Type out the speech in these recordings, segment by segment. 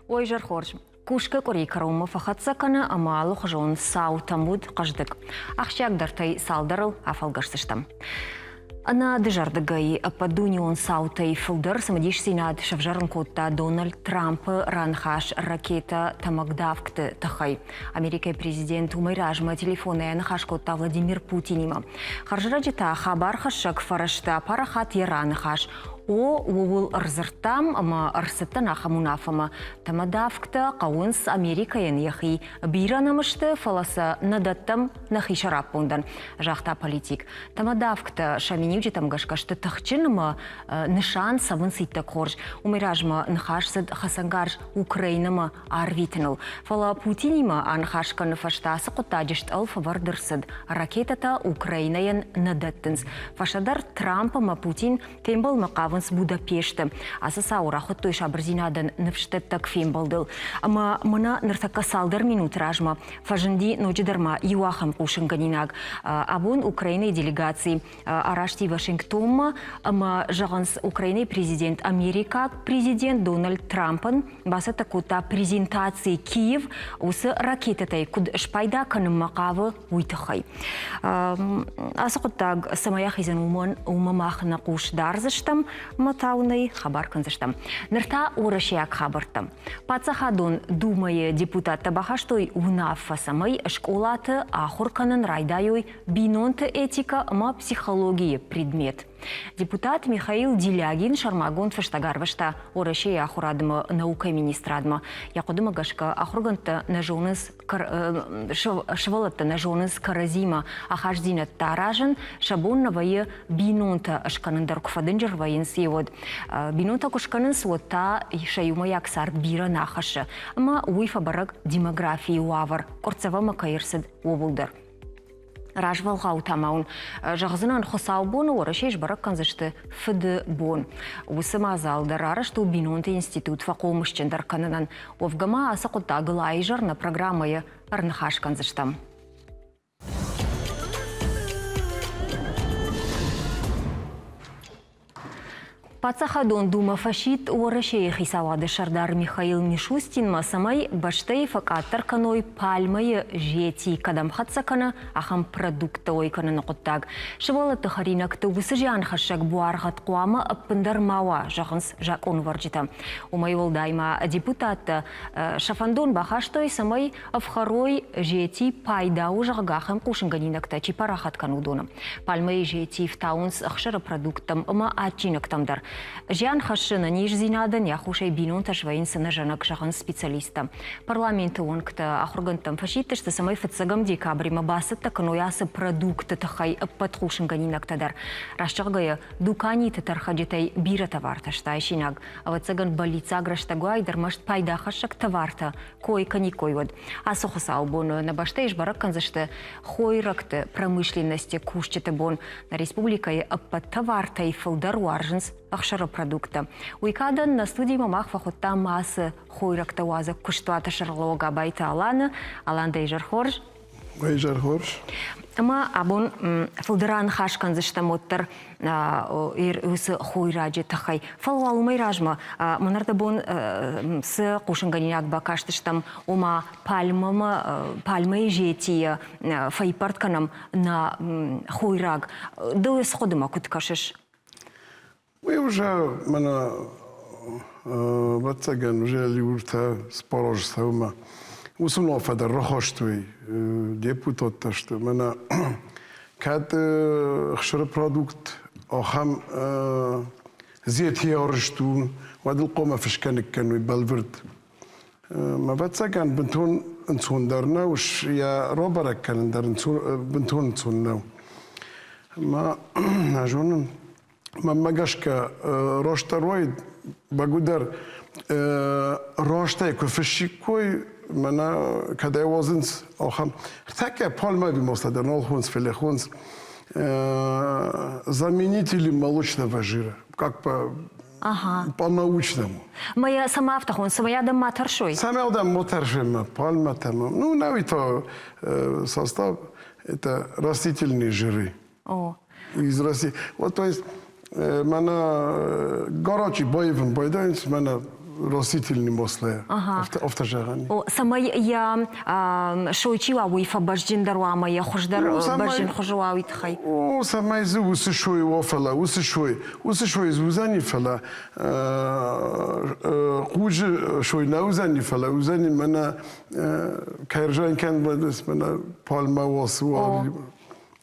Ой, жархорж. Кушка кори карома фахатса кана амалу хажон сау тамуд каждык. Ахшак дартай салдарыл афалгарсыштам. Ана дежардагай падуни он саутай филдер самадиш синад шавжарн котта Дональд Трамп ранхаш ракета тамагдавкты тахай. Америка президент умайражма телефона нахаш котта Владимир Путинима. Харжраджита хабар хашак фарашта парахат яранхаш. Уул рзыртам, ама рсыттан ахамунафама. Тамадавкта қауынс Америкаен яхи биранамышты фаласа надаттам нахи шараппундан. Жахта политик. Тамадавкта шаминюджи тамгашкашты тахчынма нышан савын ситта корж. Умиражма нхашсыд хасангарж Украинама арвитныл. Фала Путинима анхашкан фаштасы қотаджишт алфа вардырсыд. Ракетата Украинаен надаттынс. Фашадар Трампама Путин тембал мақав с Будапешта. Асасаура хоттой шабрзинадан невштеттак фембалдыл. Ама мына ныртака салдар минут ражма. Фаженди ночдарма юахам кушанганинаг. Абун Украины делегации арашти Вашингтонма. Ама жаганс Украины президент Америка президент Дональд Трампан баса такута презентации Киев усы ракетатай куд шпайда каным макавы уйтахай. Асакуттаг самаях изен умамах на куш дарзыштам матауный хабар канзыштам. Нырта урашияк хабартам. Пацахадон думае депутат табахаштой унафа самай школаты ахурканын райдайой бинонты этика ма психологии предмет. Депутат Михаил Делягин шармагон фаштагарвашта урашия ахурадыма наука министрадма. Якудыма гашка ахурганта нажоныз швалатта нажоныз каразима ахаждина таражын шабон навае бинонта ашканындар куфадынджар вайын севод. Бинонта кушканын суота шаюма яксар бира нахашы. Ама уйфа барак демографии уавар. Корцава кайырсыд обулдар. Ражвалға утамаун. Жағызынан қосау боны орашеш барак канзышты фыды бон. Усы мазалдар арашты бинонты институт фақомышчендар канынан. Овгама аса құтта ғылайжар на программайы арнахаш канзыштам. Пацахадон дума фашит уарашей хисавады шардар Михаил Мишустин масамай баштей факаттар каной пальмай жети кадам хатсакана ахам продукта ойкана нақоттаг. Шывалы тахаринакты высыжан хашак буаргат куама аппындар мауа жағынс жакон варджита. Умай волдайма депутат шафандон бахаштой самай авхарой жети пайдау жағгахам кушынганинакта чипарахат канудона. Пальмай жети в таунс ахшара продуктам ама ачинактамдар. Жан хашына нижзинадан яхушай бинонта швайынсына жанак жағын специалиста. Парламенты онкта ахургантам фашиттышты самай фатсагам декабрима басытта каноясы продукты тахай подхушынганинактадар. Рашчағгая дукани татархаджетай бира таварташта айшинаг. Аватсаган балица граштагуай дармашт пайда хашак таварта койка не койвод. Асохуса албону на баштейш барак канзашты хойракты промышленности кушчеты бон на республикай таварта и фылдар уаржынс ахшара продукта. Уйкадан на студии мамах фахотта масы хойракта уаза куштуата шарлога байта аланда и жархорж. Ой, жархорж. Ама абон фылдыран хашкан заштамоттар үсі хойраджи тахай. Фалу алумай ражма. Монарда бон с кушанганиак бакаштыштам ома пальмай жетия файпартканам на хойраг. Да сходыма куткашыш. Мы уже бацаган уже лиурта спорожствома. Усунул федер рахоштуй депутат что мана кад хшер продукт ахам زيت орштун وادل قوم فشكنك كانوا بالبرد ما بتسكن بنتون انسون درنا وش يا روبرك كان در بنتون انسون ما نجون ما ماجاشكا روشترويد بقدر روشتاي كفشيكوي منا كده وزنس آخام تاكه پالما بیموستاد نالخونس فلخونس заменители молочного жира как по научному. Моя сама автохон, своя дам матершой. Сама дам матершой, пальма там. Ну, навито состав это растительные жиры. О. Из России. Вот то есть мана горячий боевым бойданец мана راسيتلني موصلة أفتجعني او سمای یا شویچی و وی فباجین در و ما یا خوش در باجین خوشواوی تخی وسماي زو وسشوي وفلا وسشوي زوزاني فلا قوج شوي ناوزاني فلا وزاني منا كيرجان كان بدس منا بالما واسوا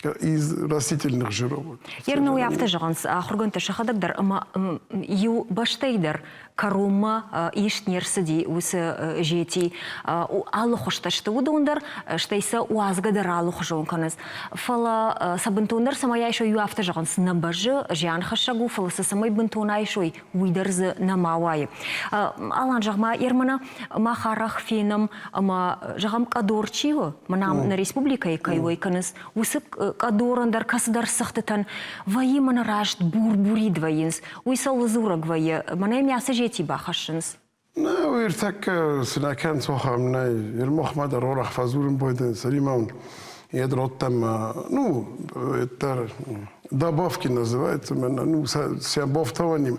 إز راسيتل نخجرو يرنو يفتجانس خرجون تشخدك در اما يو باشتيدر كروما إيش نيرسدي وس جيتي وعلى خشتشت ودوندر شتيسا وازقدر على خشون كنز فلا سبنتوندر سمايا شو يو يفتجانس نبج جيان خشجو فلا سماي بنتوناي شوي ويدرز نماواي الان جغما يرمنا ما خارخ فينم اما جغم قدورتشيو منام на республика كايوي كنز وسك قدورن در كس در سختتن وي من راشت بوربوري دوينس ويسال زورق وي منام ياسجي باخشنس نا ويرتك سنا كان صوخا مناي المخ ما در ورخ فازورن بويدن سليمون يدرot там ну это добавки называется ну сябовтованием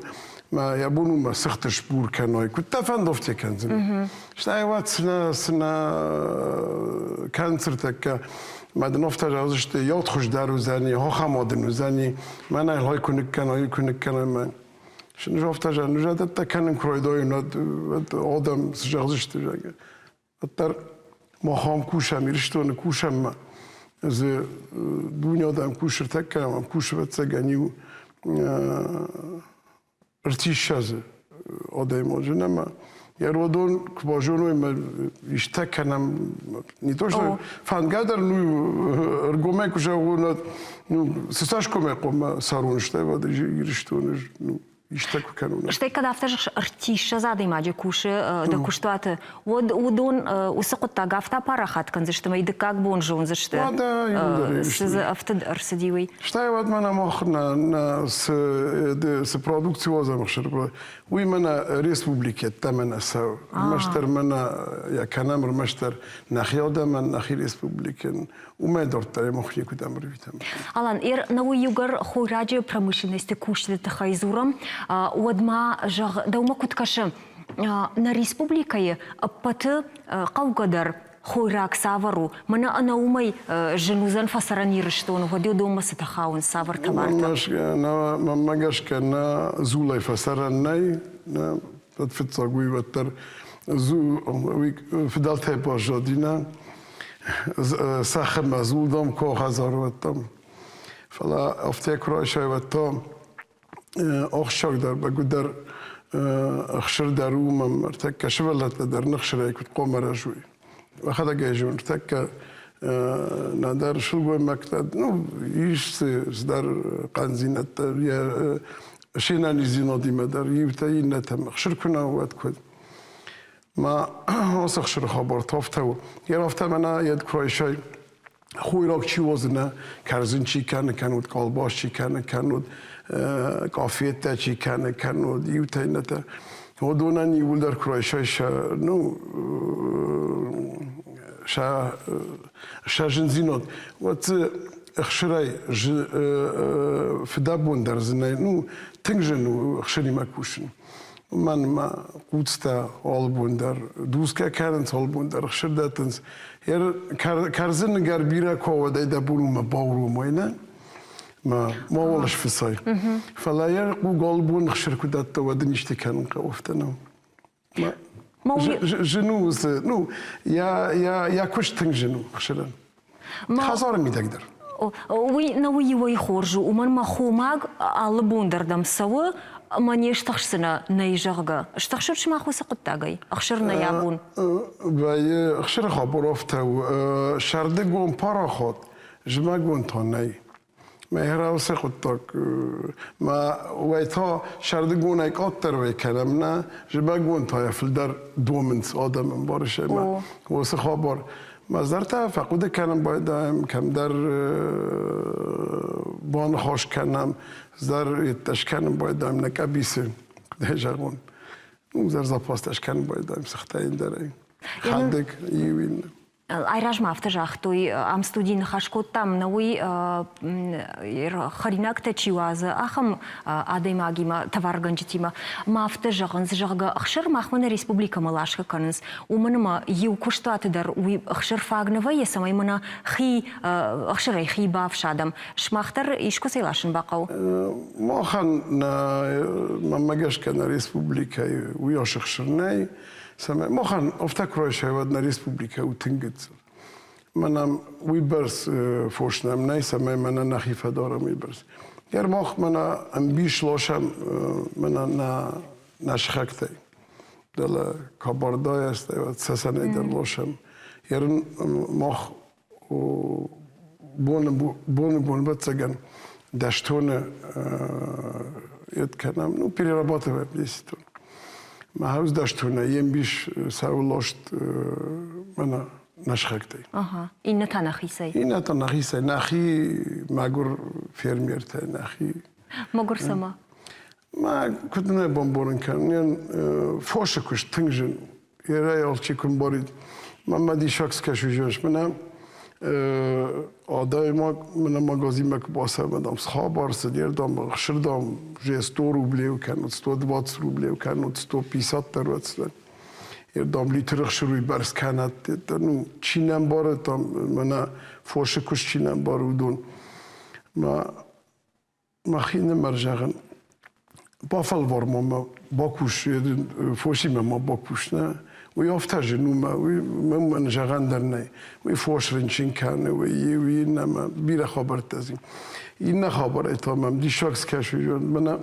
ما يبونو ما سخت شبور كانوا كنت فندفتي كان زين شتايوات سنا كانسر تك ما دنفتر ازشت ياد خوش دارو زني ها خمادن زني من هاي كونك كان ما شنو جفتر نجات تكن كرويدوي ناد آدم سجازشت اتر ما خام کوشم میرشتون کوشم از دنیا دام کوشر تکم کوشر بتسگنیو ارتیش از آدم موجود نما یه رودون کباجونوی من اشتکنم نیتوش فنگادر نو ارگومه کجا وند نو سستاش کمه قم سرونشته و درجه گیرشتونش نو اشتكوا كانوا شتي كذا افتش ارتيش زادي ماجي كوش دا كوشتوات ودون وسقط تاغافتا بارخات كان زشت ما يدكاك بونجون زشت سز افتد ارسديوي شتاي واد مانا مخنا س برودكسيون زعما خشر وي مانا ريسبوبليكا تمن اساو مشتر مانا يا كانامر مشتر نخيودا من نخي ريسبوبليكن وما دورت مخني كنت امر فيتام алан نوي يوغر خوراجي промышленности куште тахайзурам ودما жаг даума куткашы на республикае паты каугадар خورак савару мана анаумай женузан фасаранирштон ходил дома сатахаун савар табарта на мамагаш кана зулай фасаранай на подфицагуй ватар зу фидалте пожодина سخم مزول دام که هزار وقتم فلا افتکر آشای وقتم آخشاک در بگو اخشر در روم مرتک شولت در نخشر ایکت قوم رجوی و خدا گیجون مرتک ندار شلوی مکتد نو ایش در قنزینت یا شینانی زینادی مدار یوتایی نتم اخشر کنه وقت کد ما وسخ شر خبر تافتو یرافته منا ید کرایشای خوی راک چی وزنه کرزین چی کنود کالباش چی کنود کافیت چی کنود یوتای نتا و دونن یول در کرایشای نو جنزینات و اخشرای فدابون در زنه نو تنجنو اخشری مکوشن من ما قوتستا آلبوندر دوسکه کردنس آلبوندر خشردتنس یر کرزن گربیره کوادای دبولو ما باورو ماینه ما ولش فسای فلا یر قو آلبون خشر کدت و دنیشتی کنن قافتنو ما جنوز نو یا کشتن جنو خشرن خزار میدگدر وی نوی وی خورجو و من ما خوماگ آلبوندر دم سوا ماني اشتخشنا نيجاغا اشتخشرش ما خو سقط تاغي اخشرنا يابون باي اخشر خبروفتو شردگون پاراخوت جماگون توني ما هراو سقطك ما ويتا شردگون اي قطر وكلامنا جماگون تا فلدر دومنس ادم بارش ما وس خبر مزرتا فقود کنم باید کم در بان خوش کنم زر یتش کنم باید نکبیسه دهجرون زر زپاستش کنم باید سخته این داره خندک یوین айраж мафта жахтой ам студийный хашкот там науи харинак тачивазы ахам адай магима товарганчитима мафта жагынс жага ахшыр махмана республика малашка каныз уманыма ю куштатыдар уи ахшыр фагнава ясамай мана хи ахшырай хи бавшадам шмахтар ишку сейлашын бақау махан на мамагашка на республика уи ашхшырнай махан офтакрош на республика утингет منم ویبرس فوشنم نه سمه من نخیفه دارم ویبرس گر ماخ من امبیش لاشم من نشخکته دل کاباردای است و سسنه در لاشم گر ماخ بون بتسگن دشتون یاد کنم نو پیری رباطه بپلیستون ما هاوز دشتونه یم بیش سوالاشت من نشخکته. این نتانخیسه. این نتانخیسه. نخی ماگر فرمیرته نخی. ماگر سما. ما کدوم بامبورن کنن فوشکش تنجن. یه رایالچی کن بارید. من دیشاکس کشویجش منم آدای ما من مغازی مکباسه مدام سخابار سدیر دام خشردام جستو روبلیو کنن 120 روبلیو کنن 150 تروت دام لیتر خشروی برس کند نو چینم باره دام من فوشکش چینم باره ودون ما خیلی مرجعن بافل وارم ما باکوش فوشی ما باکوش نه وی آفتاج نوما وی من جهان درنی وی فوش رنچین کنه وی نما بیره خبرت ازیم این خبره تمام دیشاکس کشیدن من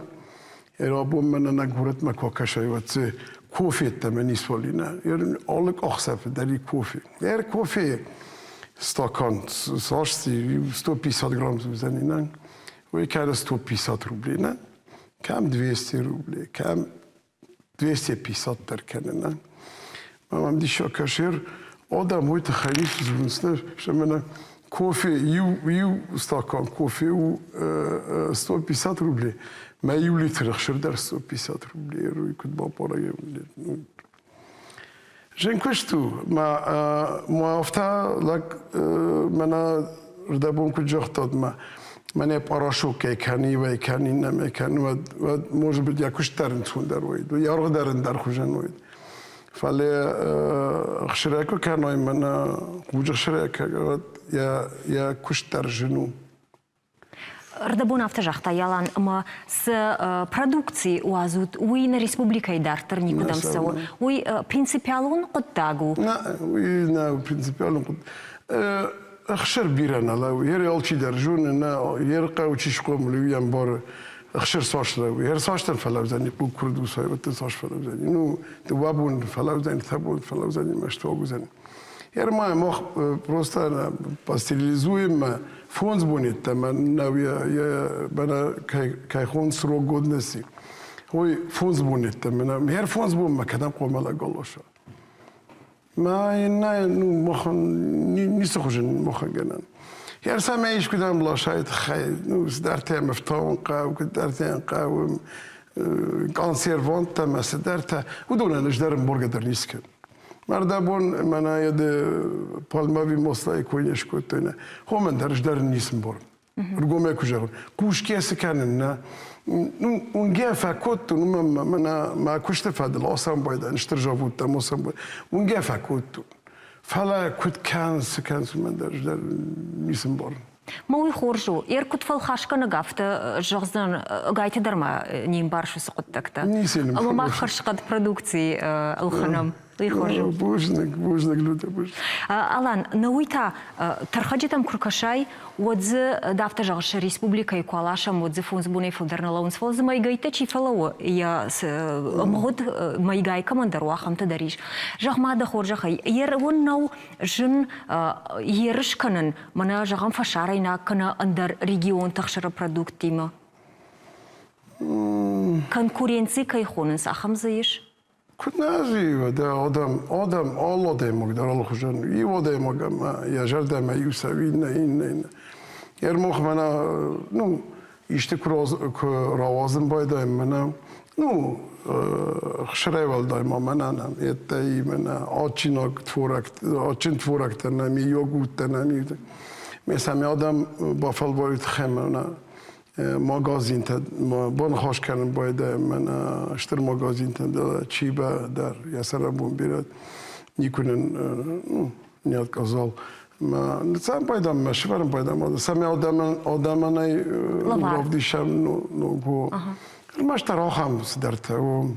ارابون من نگورت مکاکشای وقتی کوفی تمنی سوالینا یعنی آلک آخسف داری کوفی کوفی استاکان ساشتی 150 گرم بزنی نه وی کار 150 روبلی نه کم 200 روبلی کم 250 ترکنه نه من دیشا کشیر آدم های تخیلی زونسته شما کوفی یو استاکان کوفی و 150 روبلی ما یو لیتر خشر در 150 روبلی روی کد با پاره جن کشتو ما افتا لک من ردبون کد جختاد من پاراشو که کنی و کنی نمیکنی و موجب یکوش درن تون در وید و یارو درن در خوشن وید فعلی خشرکو کنای من وجه خشرک یا کش در جنو ردبون автожахта ялан ма с продукции уазут уи на республика и дартер никудам сау уи принципиалун قدагу уи на принципиалун خشر بيرنا لا يري ألشي درجون نا يرقى وشيش قوم لويان بار خشر صاش لا ير صاشتن فلاوزاني بو كردو ساي وتن فلاوزاني نو توابون فلاوزاني ثبون فلاوزاني مشتوق زاني ير ما مخ بروستا باستيليزويم فونز بونيت تما ناويا يا بنا كاي خون سرو غودنسي هو فونز بونيت تما ير فونز بون ما كدام قوم لا قالوشا ما نو مخن نيسخوجن مخن جنان يا سامع ايش كدام بلا شايت خي نو درتها مفتون قاو درتها قاوم كونسيرفونت تما درتها ودون نجدر برجر درنيسكن مردابون منا يد بالماوي مصلاي كوينش كوتنا هو من درج در نيسم بور رجوم كوجر كوش كيس كاننا ونجافا كوت ما كشت فاد الأصام بيدا نشترجع فوت موسم بيدا ونجافا كوت فلا كوت كان من درج در نيسم بور موي خورجو يركض في الخاشكة نقافت جغزان قايت درما نيم بارشو سقطتكتا أما ما خرج قد برودكتي الخنم ويخرجوا بوجنك لوتا بوج алан науита тархаджитам куркашай водзе дафта жагыш республика и куалашам водзе фунз буней филдерна лаунс фолз майгайта чифалау я мгод майгай командар вахамта дариш жахмада хоржахай ер вон нау жин ерш канан мана жагам фашарайна кана андар регион тахшара продуктима конкуренции кайхонен сахам заиш كنا زي ده آدم آلاده مقدار الله خشن يواده مقام يا جرده ما يسوين این يرمخ منا نو يشتك روازن بايدا منا ну, خشريوال دايما منانا يتاي منا آچیناک تورک تنمی یوگورت تنمی مثلا آدم با فلوریت خمنا ماگازین تد ما بان خوش کردن باید من اشتر ماگازین تد چی با در یاسر بون بیرد نیکنن نیاد کازال ما نتسام باید مشورم باید ما سمی آدم نای لافدیشم نو ماش تراخم سدرته و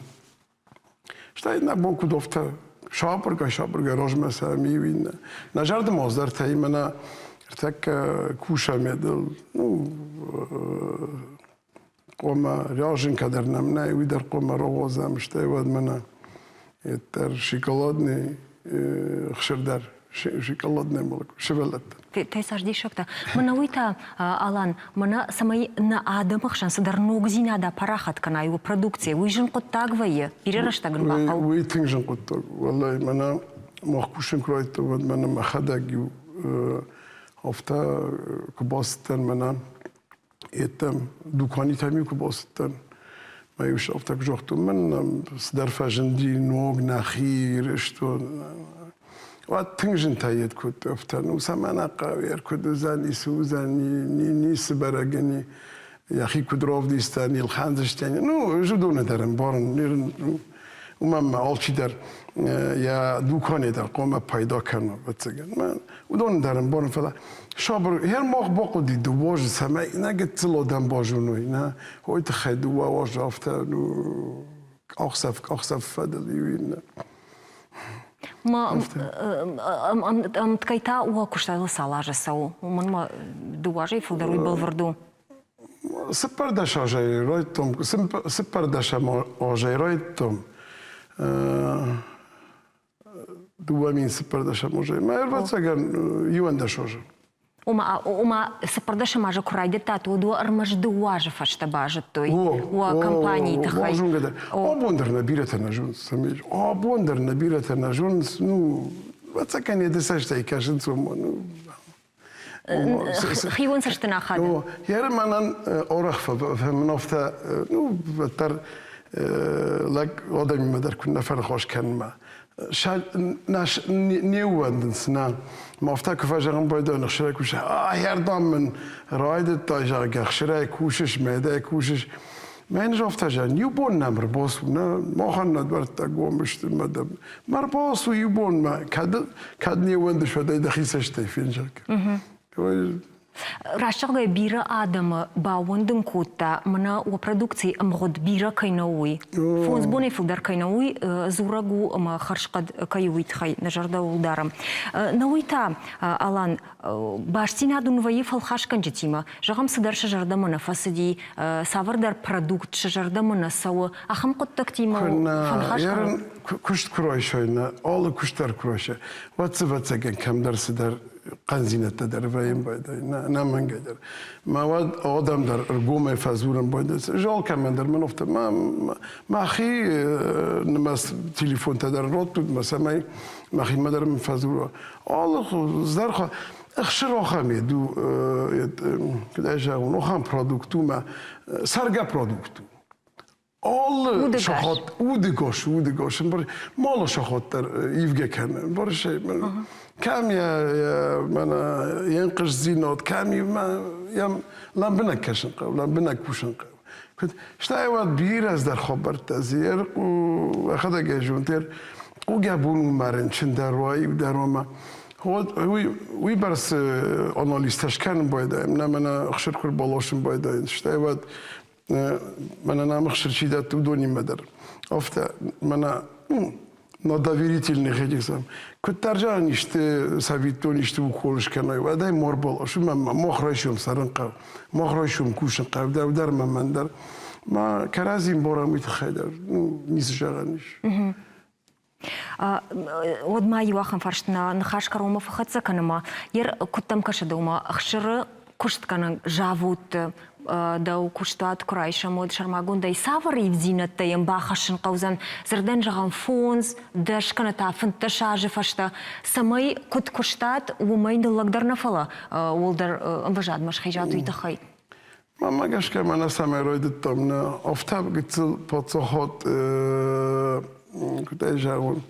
شتاید نبود کدوفته شابرگا راج مثلا میوین نجارد مازدر تایی منا ارتك كوشا ميدل قوما رياجن كدر نمناي ويدر قوما روازا مشتاي ود منا يتر شيكولادني خشر در شيكولادني ملك شبلت Ты сажди шокта. Манауита Алан, мана самай на адамахшан садар ногзина да парахат кана его продукция. Уйжен коттагвае, перераштаган бахал. Уйтинжен коттаг. Валлай мана махкушен кройту вад мана махадагю hafta kubastan mena etem dukani tami kubastan ma yush hafta kujortum men sdarfajendi nog nakhir ishton wat tingjin tayet kut hafta nu samana qawer kuduzani suzani ni sbaragani ya khi kudrov distani الخانزشتani nu juduna daram barn ومما آلچی در یا دوکانی در قوم پیدا کردن بتگن من ودون دارم بارم فلا شابر هر ماه باقودی دو واج سمای نگت تلادم باجونوی نه هوی تخیل دو واج رفته نو آخسف فدلی وین ما ام تكيتا وكشتا سالاجة سو من ما دواجي فلدروي بالفردو سپر داشا جای رایتم سپر داشا آجای رایتم دوامين سپر داشا موجه ما البته سگن یوان داشاجه وما سپر داشا ماجه كرايدة تاتو دو ارمج دواجه فشتا باجت توي وكمباني تخي واجون قدر آبوندر نبيرة نجون سميج آبوندر نبيرة نجون نو بتسكن يدساش تايكاشن سومو خيون سرتنا خاده يا رمانان أورخ فمنافتا نو بتر لك آدمی مدر کن نفر خوش کن ما شاید نش نیوندن سنا مافتا کفاجرم باید نخشره کوشه هر دام من راید تاجر گخشره کوشش میده کوشش من جافتا جان یوبون نمر باس نه ما خان ندارد تقوم بشت مدام مر باس و یوبون ما کد نیوند شده دخیسش تیفینجا راشقة بيرا آدم باوندن كوتا منا وبرودكتي أمغد بيرا كينوي فونز بوني فلدر كينوي زورغو أما خرشقد كيوي تخي نجردا ولدارم نويتا ألان باشتين هادو نوي فالخاش كنجتيما جغم صدر شجردا منا فاسدي سافردر برودكت شجردا منا سوا أخم قد تكتيما فالخاش يارن كشت كرويشينا أول كشتر كرويشة واتسبت كم درس در قنزینه در ویم باید نه من قدر ما واد آدم در قوم فزورم باید جال کم در من افت ما خی نماس تلفن تدر رات بود مثلا ما خی مدر من فزور آل زر خا اخشر آخمی دو کدای جاون آخم پرودکتو ما سرگا پرودکتو آل شخات اودگاش بر مال شخات در ایفگه کنن برش كم يا منا ينقش زينات كم يا لام بنك كشنقة لام بنك كوشنقة كنت شتاي واد بيرز در خبر تزير وأخذ جونتير وجابون مارن شندر واي وداروما هو برس أناليستش كان بايدا منا أخشر كل بالاشم بايدا شتاي واد منا نام أخشر شيء تودوني مدر أفتا منا надоверительных этих сам. Кутаржан иште савитон иште уколыш канай. Вадай морбол. Шу ма мохрашум сарынка. Мохрашум кушын кавдар удар мамандар. Ма каразим борам итхайдар. Ну нис жаганиш. Вот ма юахам фарштна нахаш карома фахатса канама. Ер куттам кашадома ахшыр кушт канан жавут داو كشتات كرايشة مود شرماغون داي سافر يفزينت تايم باخشن قوزن زردن جغان فونز داش كانت عفن تشاجة فشتا سماي كت كشتات وماين دلق در نفلا ولدر انفجاد مش خيجاتو يتخي ما قاش كمان سامي رويد الطمنا أفتاب قتل بطاقات كنت أجاون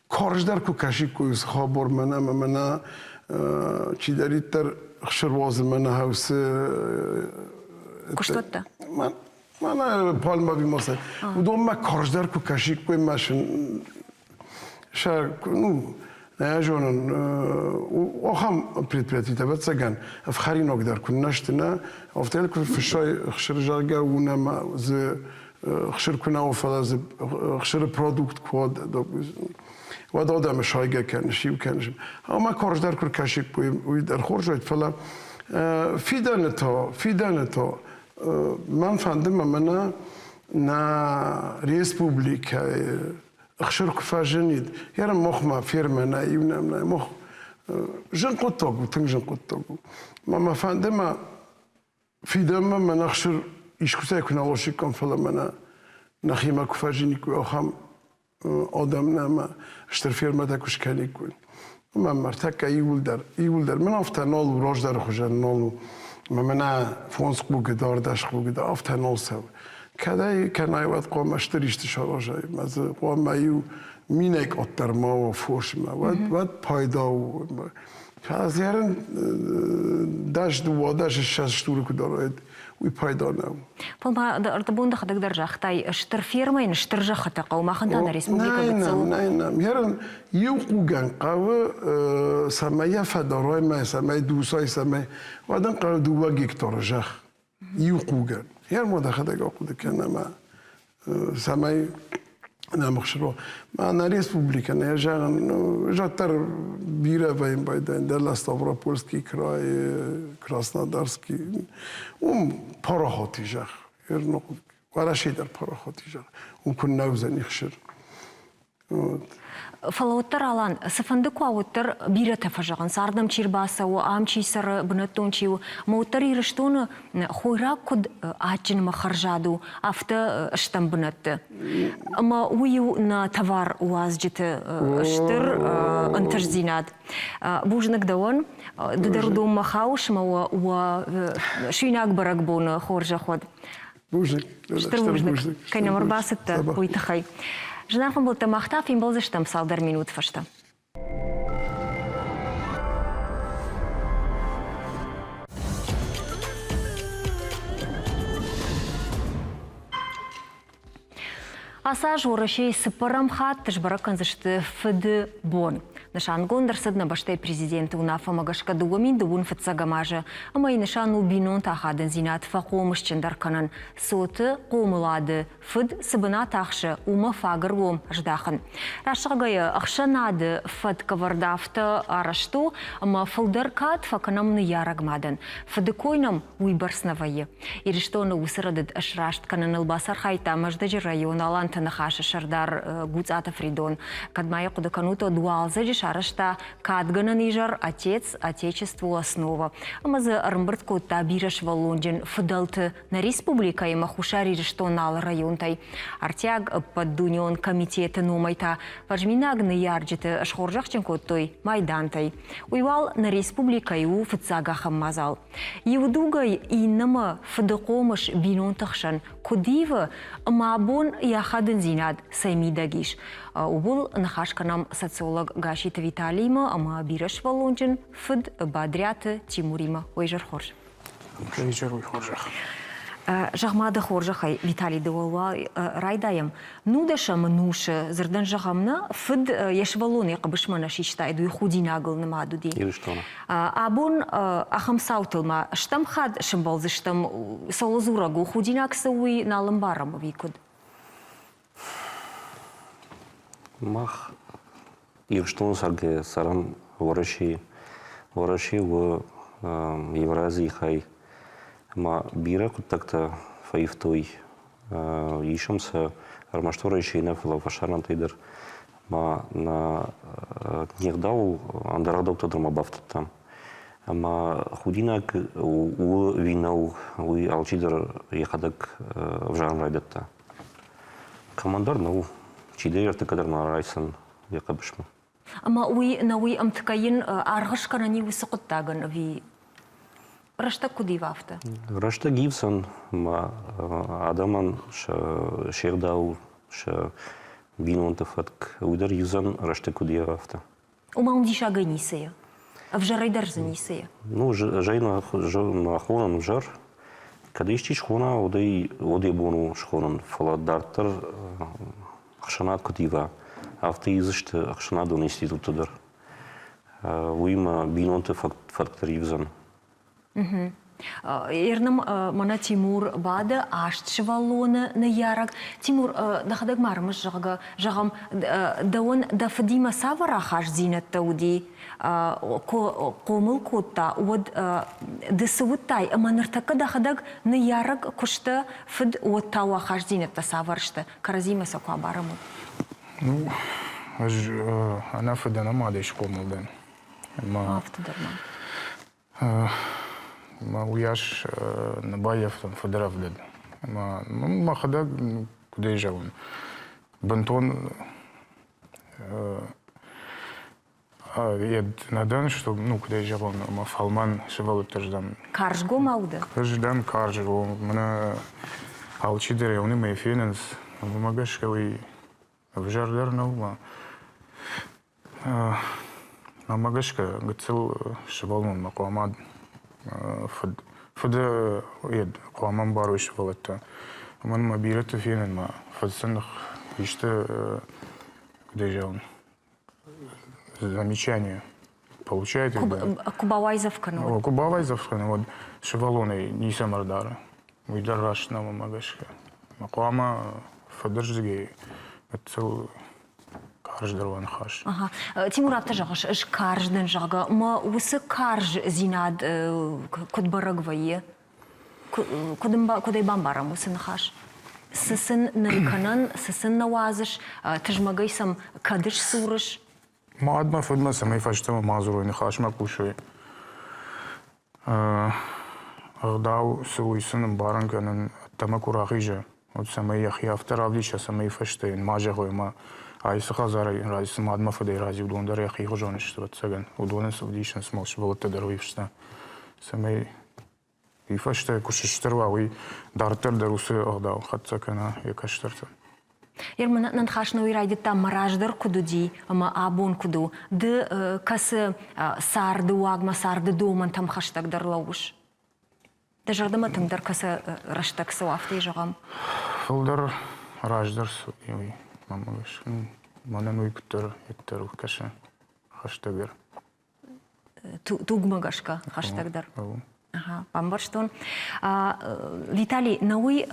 کارش در کو کشی کویس خبر منا چی دارید در خشر واز منا هاوس كشتوتا من پالما بی مثلا و دوم ما کارش در کو کشی کوی ماشن شار نو نه جونن و خام پریتی تبت سگن افخاری نقدر کن نشتنا افتال کو فشای خشر جارگا و نما ز خشر کنه و فلاز خشر پرودکت کود و داده مشایگه کنشی و کنشیم اما کارش در کر کشی کوی در خورج فلا فیدن تا من فهمدم من نا ریسپوبلیک اخشر کفاجنید یارم مخ ما فیرمه نه ایونم نه مخ جن قطعو تنگ جن قطعو ما فهمدم فیدم من اخشر ایش کسی کنه لاشی کن فلا من نخیمه کفاجنی کوی آخام آدم نما اشتر فیرمه دکوش کنی کن من مرتک ایول در من افت نال و راج در خوشن نالو من فونس بوده داردش بوده افت نال سو کدای کنای وقت قام اشتریشت شراجای مز قام میو مینک اتر ما و فوش ما وقت پایدا و از یارن داشت دو داشت شش دور کدارید وی پایدا نو. فما ارتبون دخدك درجة خطاي اشتر فيرما ينشترجة خطقة وما خندنا ريسبوبليكا بتسو. نعم يرن يوقعن قوة سمايا فدراي ما سماي دوساي سماي وادن قوة دواجي كترجة يوقعن يرن ما دخدك أقول كنا ما سماي نعم خشرو ما ريسبوبليكا نيجان جاتر بيرا باين بايدن دلا ستافروپولسكي كراي كراسنودارسكي پاراهاتی جخ يرنو ولا شيء در پاراهاتی جخ وكن نوزن يخشر فلوتر алан сыфандыку ауттер бире тефажаган сардам чирбаса у амчи сар бнатончи у моутер ирештон хойра код ачин махаржаду афта штам бнат ама ую на товар уазжите штыр антажзинат бужнак даон ддердум махауш ма у шинак баракбон хоржа ход бужнак штыр кайна марбасыт уйтахай Жнахам был тамахтав, им был заштам салдар минут фашта. Аса журашей сыпарам хат тышбаракан зашты фыды бон. Нышан гондырсыд на баштай президенты унафа магашка дугамин дубун фытсагамажа, ама и нышан убинон тахадын зинат фақомыш чендарканан. Соты қомылады, фыд сыбына тахшы ума фагыргом ждахын. Рашығайы ақшанады фыд кавардафты арашту, ама фылдыркат факанамны ярагмадын. Фыды койнам уйбарснавайы. Ириштоны усырыдыд ашрашт канан ылбасар хайта маждажы район алан тынахашы шардар гуцата фридон. Кадмайы кудакануто дуалзажы шарашта кадгана нижар отец отечеству основа. Амазы армбыртку табираш валонджин фыдалты на республика и махушари что нал районтай. Артяг под дунион комитеты номайта важминаг на ярджите ашхоржахчен коттой майдантай. Уйвал на республика и у фыцагахам мазал. Евдугай и нама фыдакомыш бинон тахшан кудива мабон яхадын зинад саймидагиш. Убул нахашканам социолог Гашита Виталийма, ама бираш валонджин фыд бадряты Тимурима. Ойжар хорж. Ойжар хоржах. Жахмада хоржахай Виталий Деволва райдаем. Нудашам нуша зердан жахамна фыд яшвалон якабышмана шишта иду худинагл намадуди. Ириштона. Абун ахам саутылма штам хад шимбалзы штам салазурагу худинаг сауи налымбарам викуд. Мах Ириштон сарге сарам вораши в Евразии хай. Ма бира кутакта фаифтой ишамса армаштора ишейна филафашарам тейдер ма на нердау андарадау тодрома бафтатам ама худинак у винау у алчидер ехадак в жан райдатта командар нау чидер текадер на райсан якабышма ама уи науи амткаин аргыш канани висыкыттагын ви Rashta kudi vafta. Rashta givsan ma adamın şerdau binon tefak uydar yüzden rashta kudiye vafta. Uma undi shaga nisaya. Avjaray darza nisaya. Ну, жайна хонан жар. Когда ищи шхона, оди бону шхонан фаладартер хшанат кутива. Автоизышты хшанадон институтыдыр. Уйма бинонты факторивзан. Ернам мана Тимур бады аштшвалона на ярак. Тимур дахадаг мармыш жагам даон дафдима савара хаш зинат тауди комыл котта од десутай аманыртака дахадаг на ярак кушта фд од тауа хаш зинат саваршта каразима саква бараму. Ну, она фдана мадеш комылдан. Автодерман. ما وياش نبايف فدرف دل ما خدك كده يجون بنتون يد ندان что ну كده يجون ما فالمان شغل تجدم Каржго мауда. تجدم كارجو منا алчи деревни ما فيننس ما гаш كوي بجردر نو ما гаш كتسل شغل من مقامات فد يد قوامن باروش فلتا من ما بيرت فينا ما فدسنخ يشته где он замечание получает Кубавайзовка. Кубавайзовка вот шевалоны не самардара уйдар рашна магашка мақама фадержге это карждерван хаш. Ага. Тимур апта жагаш иш карждан жага. Ма усы карж зинад кодбарагвае. Кудай бамбарам усын хаш. Сысын нариканан, сысын навазыш, тыжмагайсам кадыш сурыш. ما عاد ما فدنا سمي فاشتما مازورين خاش ما كوشوي أغداو سوي سن بارن كان تمكو راخيجا وتسمي يخي أفتر أبليش سمي فاشتين ما جاهوي ما عايز خازاري رايس ما عاد ما فدي رازي ودون در يخي خجانش تبتسجن ودون سوديشن سموش بولت تدروي فشتا سمي يفاشتا كوششتر واوي دارتر دروسي أغداو خدت كنا يكشترت Ермана нанхаш на уйрайдита мараждар кудуди, ама абон куду, ды кас сарды уагма сарды доман там хаштаг дар лауш. Да жардама там дар кас раштаг сауафты жагам. Филдер раждар суй мамагаш. Манан уйктер еттер каша хаштагер. Тугмагашка хаштаг дар. Ага, памбарштон. Виталий, науи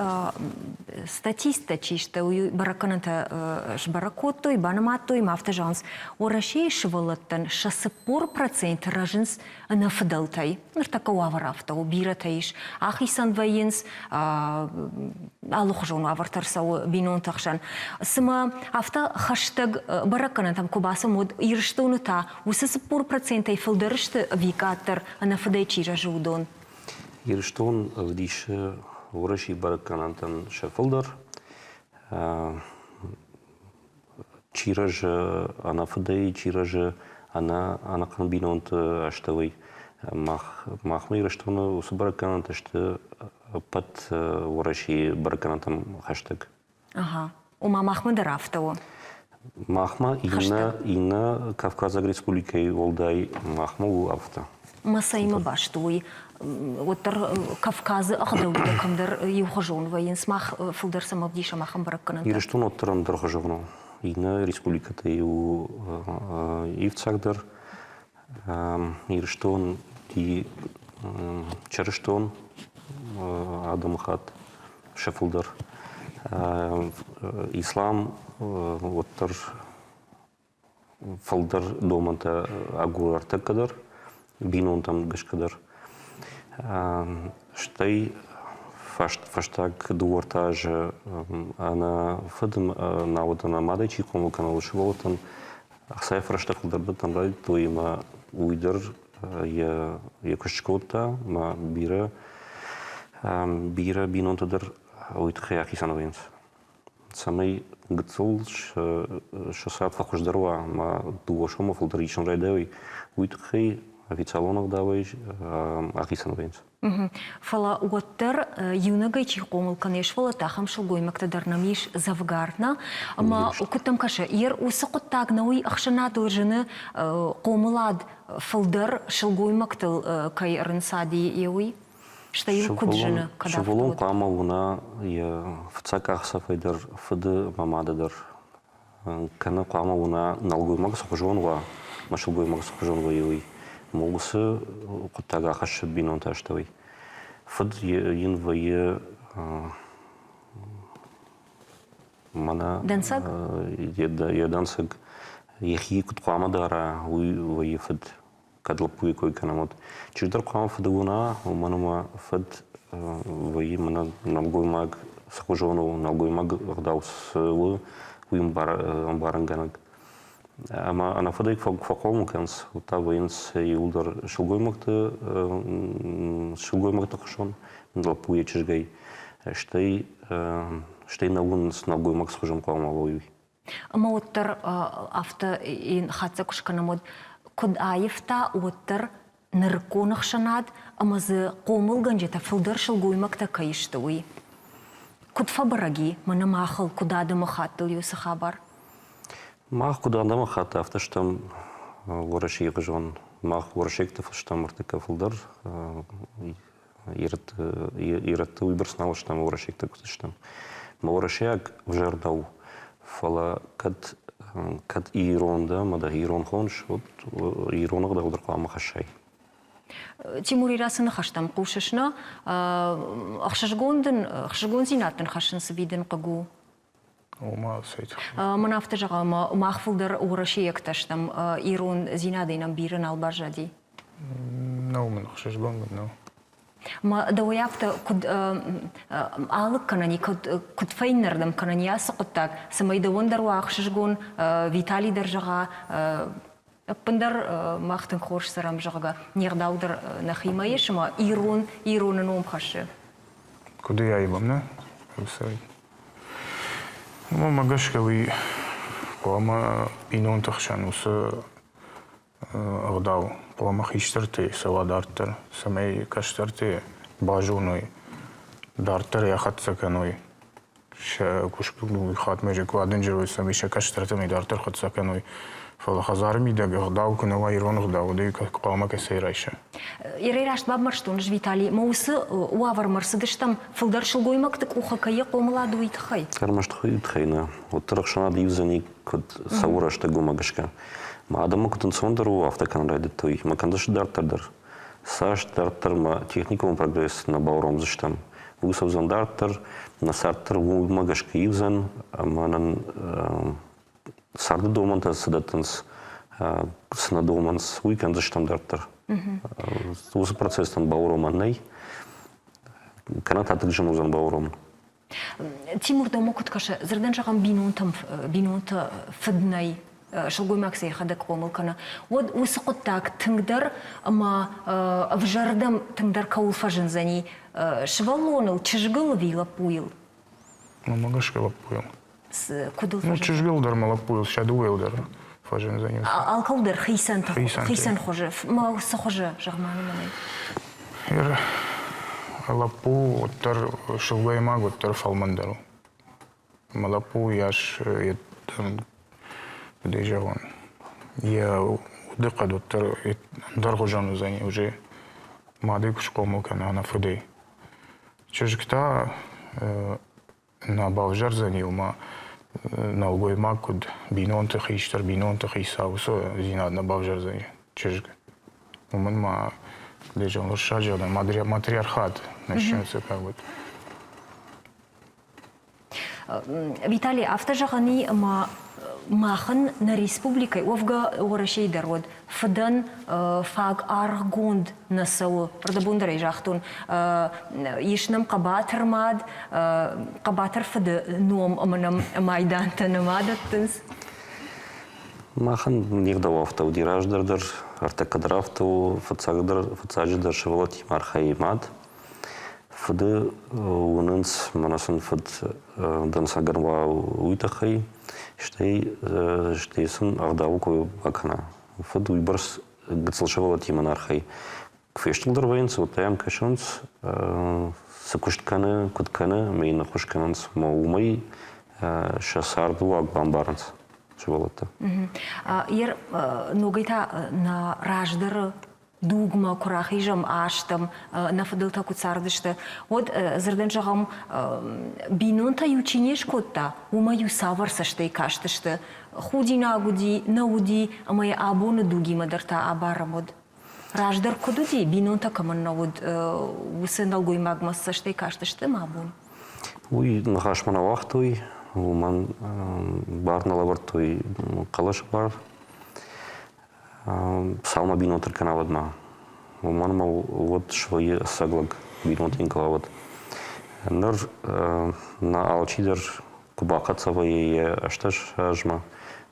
статиста чишта уй бараканата шбаракотто и банаматто и мафтажанс. Орашей швалаттан 60% ражинс на фдалтай. Нартака уаварафта убиратаиш. Ахисан ваинс алухжон авартарсау бинон тахшан. Сама афта хаштаг бараканатам кубаса мод ирштонута 60% филдерште викатор на фдайчи ражудон. Ирштон вдише вораши бараканантан шефолдер. Чираж анафдей, чираж ана канбинонт аштавой. Махмы ирштона усбараканант аште пат вораши бараканантам хаштаг. Ага. Ума Махмы дарафтао. Махма инна Кавказа республикой Волдай Махму авто. Масаима баштуй. Оттар Кавказы агдауды камдар юхажон вайын смах филдер самавдиша махам бараккананта. Ирештон оттаран дархажовно. Инна республиката ю ивцагдар. Ирештон и Чарештон Адамхат Шефилдер. Ислам оттар филдер доманта агуарта кадар. Бинон там гашкадар. Штай фаштаг дуортаж ана фадм наводана мадачи кому канал шволтан ахсай фаштаг дабтан рай тоима уйдер я кошкота ма бира бинон тадер уйт хаяхи сановинс самай гцул шосат фахождарва ма дуошомо филтричен райдеви уйт хай официалонок давай ахисан венс. Фала уоттер юнагай чихомыл канеш фала тахам шулгой мактадарнамиш завгарна, ама укутам каша ер усакуттаг науи ахшана дылжыны комылад фылдар шулгой мактал кай рынсади еуи. Что ил куджыны кадав. Шиволон кама уна я в цаках сафайдар фыды мамадыдар. Кана кама уна налгой маг сухожонва, машулгой маг сухожонва еуи. Могусы куттага хашы бинон таштавай. Фыд ин вае мана... Дансаг? Я дансаг. Яхи куткама дара вае фыд. Кадлапуи кой канамот. Чиждар кама фыдагуна, манума фыд вае мана налгой маг сухожону, налгой маг гдаус уим баранганаг. Ама ана фадайк факолму кенс, ута воинс юлдар шилгоймакты хашон, налапуя чижгай, штей налун с налгоймак схожим калма лоюй. Ама оттар авто ин хатса кушканамод код аевта оттар нырконах шанад, ама за комыл ганжета филдар шилгоймакта кайштуй. Код фабараги, мана махал кудада махаттыл юса хабар. Мах куда андама хата автоштам вораши гжон мах ворашекте фштам артика фулдар ират уйберснал штам ворашекте кустам ворашек вжердау фала кат иронда мада ирон хонш вот иронга да удар кама хашай Тимури расын хаштам кушышна ахшашгон зинатын хашын сбиден кагу Ома сейт. Мана автожага махфулдар урашиек таштам ирон зинадайнам бирен албажади. Мен хашашгон но. Ма дауяфта куд алык канани куд файнердам канани асыктак самайда вондар вахшашгон Виталий даржага пандар махтын хош сарам жага нердаудар нахимаешма иронын омхашы. Куда я ебам, да? Магашкави кома пинон тахшан усы агдау кома хиштарте савадартер самей каштарте бажуной дартер яхатса каной ша кушпугу хатмеже кваденжерой самей ша каштарте мей дартер хатса каной фала хазарми да агдау кнова ирон агдау да кома кесейрайша Ирейрашт баб марштун Виталий маусы уавар марсыдыштам фылдар шылгоймактык ухакае комыладу итхай. Кармашт хойна. Вот трахшана дивзани код саурашта гумагашка. Ма адамы кутын сондару автоканрайды той. Ма кандаш дартардар. Саш дартар ма техникум прогресс на бауром заштам. Вусавзан дартар на сартар гумагашка ивзан. Манан сарды доманта садатанс снадоманс уикенд заштам дартар. Осы процесстан бауром аннай. Канат атык жынузан бауром. Тимур да могут каша зерден жагам бинунта фиднай шылгоймак сейхада комылкана. Вот усыкуттак тыңдар ама вжардам тыңдар каулфажын зани швалоныл чыжгыл вила пуил. Магашка лапуил. Кудыл Ну чыжгыл дар малапуил, шадуил дар. Фажен занес. Алкалдар хейсан хоже. Ма усы хоже жагманы манай. Лапу оттар шылгаймаг оттар фалмандару. Малапу яш дежавон. Я удыкад оттар даргожану зани уже мады кушкому кана на фудей. Чыжкта на бавжар зани ума налгоймаг куд бинонты хиштар бинонты хисаусо зинад на бавжар зани чыжк. Уман ма Лежан лошаджа, матриархат начнется как вот. Виталий, автожагани махан на республикой, овга орашейдар вот фадан фаг аргонд насау, продабундар ижахтун, ишнам кабатар мад, кабатар фад ном аманам майданта намадаттынс. Махан нигдавафта удираждардар, артакадрафту фацадждар шевалати мархаимат. Фады унынс манасын фад дансагарва уйтахай, штейсын агдаву кою бакана. Фад уйбарс гцелшевала тиманархай. Квештелдер вейнс, вот таям кашунс, сакуштканы, кутканы, мейна хушкананс, маумай, шасарду акбамбаранс. Шевалата. Ер ногайта на раждыр дугма курахижам аштам на фадылта куцардышты. Вот зырдан жағам бинонта ючинеш котта, умаю саварсашты каштышты. Худи нагуди, науди, амая абоны дуги мадарта абарамод. Раждыр кодуди, бинонта каманна вот усендал гоймагмассашты каштышты мабун. Уй, нахашмана вахтуй, уман бар налавартой калаш бар. Салма бинотер канавадма. Уман мал вот швои саглаг бинотин калавад. Ныр на алчидер кубакацавые ашташ ажма.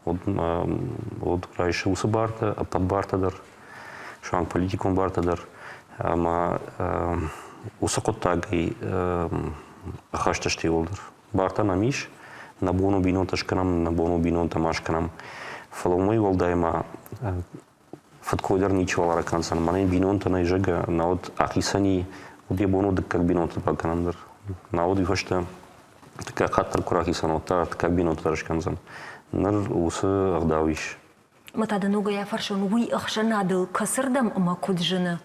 Вот райше усы барта, под бартадар. Шуан политикум бартадар. Ама усы коттаги хашташти олдыр. Барта намиш. На бону биноташканам, на бону бинотамашканам. Фаломой волдайма фаткодер ничего ларакансан. Мане бинонта на ижега на от ахисани от ебону дек как бинонта баканандер. На от вихошта така хаттар курахисан от как бинонта тарашкансан. Нар усы агдавиш. Матада нога я фаршон уй ахшанадыл касырдам ама куджына.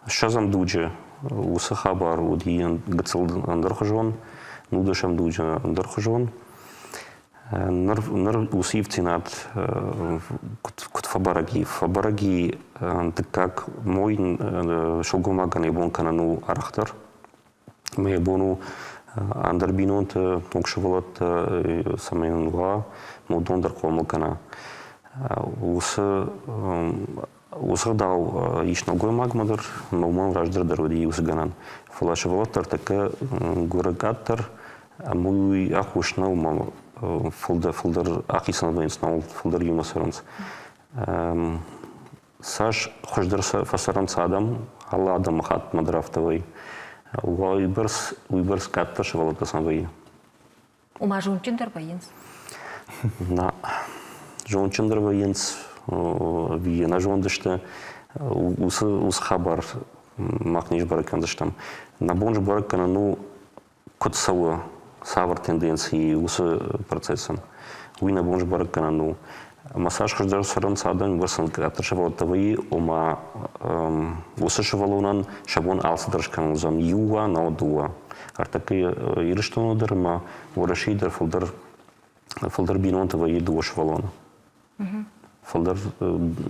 Шазам дуджа усы хабар удиен гцел андерхожон, нудашам дуджа андерхожон. Нар усив цинат кут фабараги. Фабараги так как мой шогомаган ебон канану арахтар. Мы ебону андербинонт мокшеволот самайнуга модондер холмокана. Усы дал ишногой магмадыр, мауман раждыр даруди усганан. Фалашеволоттар така гурагаттар, муй ахушнал мам фулдер ахисан вейнснал фулдер юмасаранс. Саш хождыр фасаранс адам, алла адам хат мадрафтавай. Уйберс каттар шеволотасан вей. Ума жончындыр байынс? На жончындыр вейнс. Ви на жондышты ус хабар махниш баракандыштам. На бонж баракана ну котсавы савар тенденции ус процессан. Уй на бонж баракана ну массаж хождар саран садан варсан катышевалтавы ома усы шевалунан шабон алсыдыршкан зам юа на одуа. Артакы ирыштонудыр ма урашидыр фулдыр бинонтавы дуа шевалона. Фалдар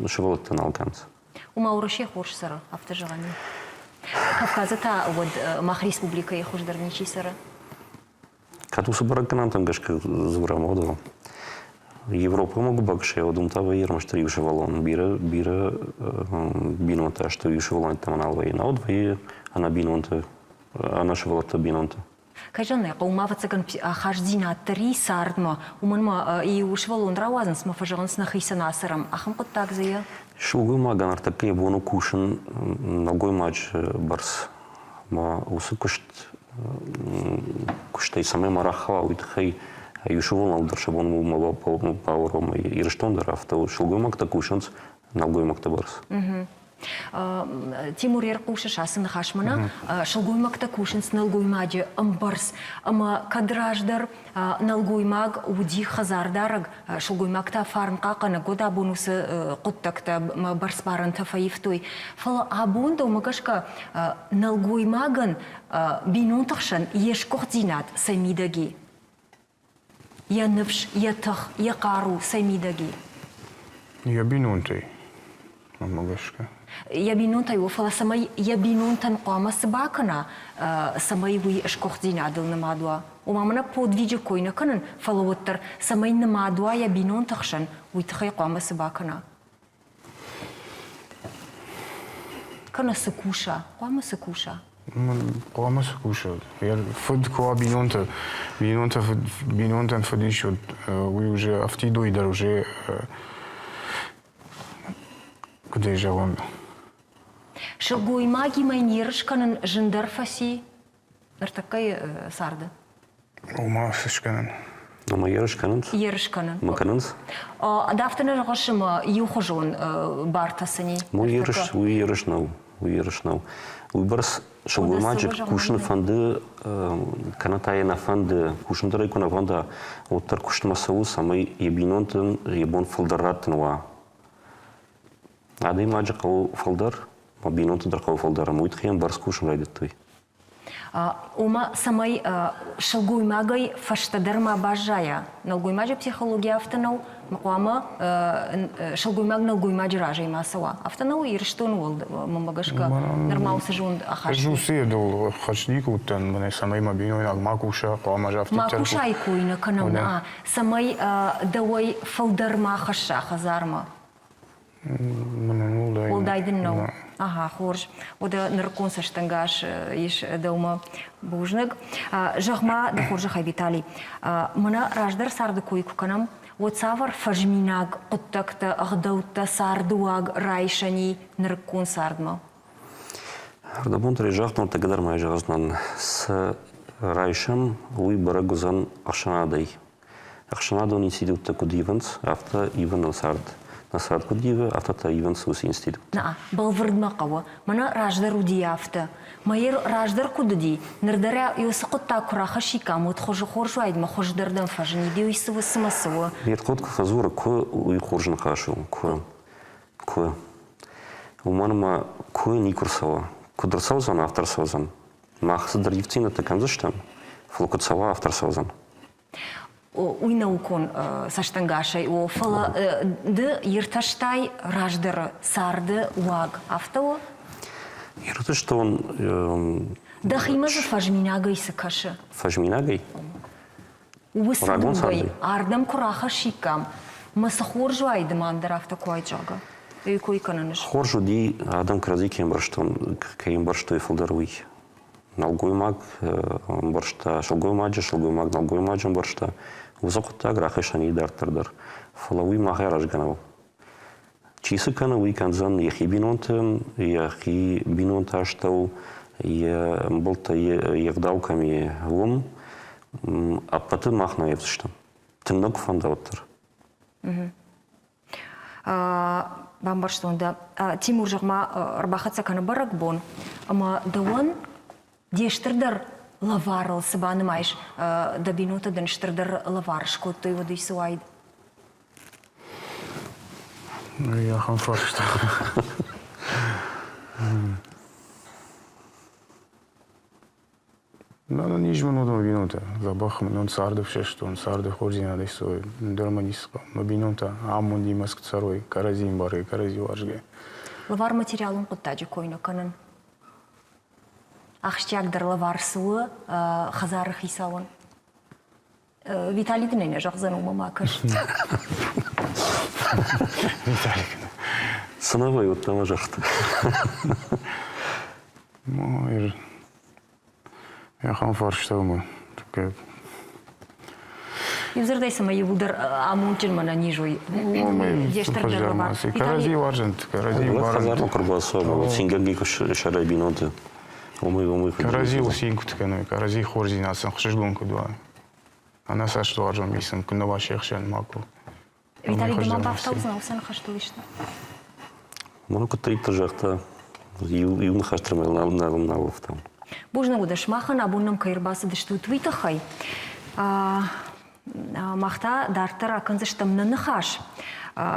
шеволоттан алганс. Ума ураши хош сара автожагани. Кавказата вот мах республика я хош дарничи сара. Катусы бараканан там гашка звурамоду. Европа могу бакше одумтава ермаштри шеволон. Бира бинонта что шеволон там аналвай. На одвай она бинонта, она шеволотта бинонта. Кажане, ума вацаган хаждина три сардма, уманма и ушвалон равазан сма фажанс на хисанасарам. Ахам кот так зая. Шугу маган артаке бону кушен ногой матч барс. Ма усы куштай саме марахава уитхай юшвалон алдар шабон мума пауэром и рештондер авто шугу маг такушенс ногой маг табарс. Тимур Яркуша шасын хашмана, шалгуймакта кушинс налгуймаджи амбарс, ама кадраждар налгуймаг уди хазардараг, шалгуймакта фарнкака года бонусы коттакта барс баранта фаифтой. Фала абунда умагашка налгуймаган бинунтахшан еш кохдинат самидаги. Я навш, я тах, я кару самидаги. Я бинунтой. Магашка. Я бинунта его фала самай я бинунтан қама сбакана самай ви шкохдина дил намадуа. Умамана подвиджи койна канан фала оттар самай намадуа я бинунтахшан уитхай қама сбакана. Кана сакуша, қама сакуша. Қама сакуша. Я фуд коа бинунта фудишут. Вы уже автидуидар уже куда же он? Шалгуймаги майниршканын жындар фаси. Нартакай сарды. Ума сышканын. Ama yarış kanıt. Yarışkanın. Makanız. Дафтына жағышымы юхожон бартасыни. Mu yarış nav. Bu yarış nav. Bu barış şalgı macık kuşun fandı kanataya na fandı kuşun da ikona fanda otar kuşun masavu samay yebinontun yebon faldaratın wa. Aday macık o faldar ma binontun da o faldar ama uytxiyan barış kuşun raydıttı. Ума самай шалгуймагай фаштадерма бажая. Налгуймаджи психология автонау, мақуама шалгуймаг налгуймаджи ражай масава. Автонау ирштон ол мамагашка нормал сажун ахаш. Жуси дол хачник утен мене самай мабино макуша қамажа автотел. Макуша икуйна канауна. Самай давай фалдерма хаша хазарма. Ол дайдын нау. Ага, хорж. Ода ныркон саштангаш иш даума бужныг. Жахма да хоржа хай Виталий. Мына раждар сарды койку канам. Вот савар фажминаг оттакта агдаута сардуаг райшани ныркон сардма. Ардабон режахтон тагдар май жагазнан с райшам уй барагузан ахшанадай. Ахшанадон институтта кудиванс авта иван сард. Насад кудиве автота иван сус институт. На, балвырдма кава. Мана раждар уди авта. Майер раждар кудуди. Нырдаря юсакотта кураха шикамут хожу хоржу айдма хождардан фажни диу исыва сымасыва. Вертхотка фазура ко уй хоржын хашу. Ко. Уманма ко ни курсава. Кудрсаузан авторсаузан. Махсыдар евцина такам заштам. Флокутсава авторсаузан. Уй наукон саштангашай о фала ды ирташтай раждар сарды уаг автово. Ирты что он Да химазы фажминагай сыкашы. фажминагай. Усыдугай ардам кураха шикам. Маса хоржу айдым андыр авто куайджага. И куй кананыш. Хоржу ди адам крази кем баршту и фулдаруй. Налгуймаг баршта шалгуймаджа шалгуймаг налгуймаджа баршта. Узакутта грахешани дартардар. Фалауи махераж ганав. Чисы кана уй канзан яхи бинонтен, яхи бинонташтау, я болта ягдауками лум, а потом махна евзштам. Тыннок фандаваттар. Бамбарштонда Тимур жағма рбахатса кана барак бон. Ама дауан дештырдар лаварыл сыбаны майш. Да бинота денштырдар лаваршко той воды суайд. Я хам фаршта. Надо нижман одно бинота. Забах мен сарды вшештон, сарды хорзина десой. Дерманиско. Но бинота амон димаск царой, каразим бары, карази варжге. Лавар материалын куттаджи койно канан. Ахштягдар лавар суы хазары хисауын. Виталий дінене жақзан умама каш. Виталик. Сынавай вот там жақты. Мой. Я хам фарштаума. Юзырдайсы ма юлдар амунчын мана нижой. Дештырдар лавар. Карази варжент, карази Хазар варжент. на курбасу, вот сингаги шарай биноты. Омы. Карази усинку тканой, карази хорзина, асан хшижгон кудва. Она сашту аржам мисам, кунава шехшен маку. Виталий дома бафтау знал, сан хашту лишна. Мана кутайты жақта юны хаштырмай налып там. Бужна удаш махан абуннам кайрбасы дышту твита хай. Махта дартара канзыштам нанахаш.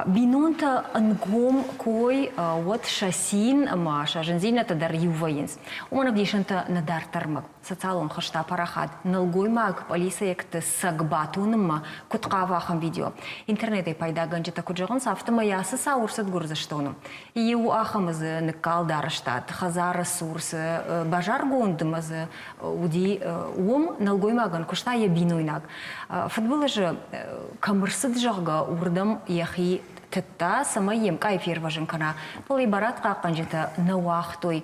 Бинонта ангом кой вот шасин маша жензина та дар юваинс. Умана гдишанта на дартармак. Социалон хашта парахад. Налгой маг полиса якты сагбатунма кутқавахам видео. Интернеты пайда ганджета куджаган сафтама ясы саурсат гурзаштону. Иу ахамызы ныкал дарыштат. Хазар ресурсы бажар гондымызы уди ум налгой маган кушта я бинойнак. Футболы же камырсыд жага урдам яхи тетта самайем кайфер важен кана. Полы барат какан жета на вахтой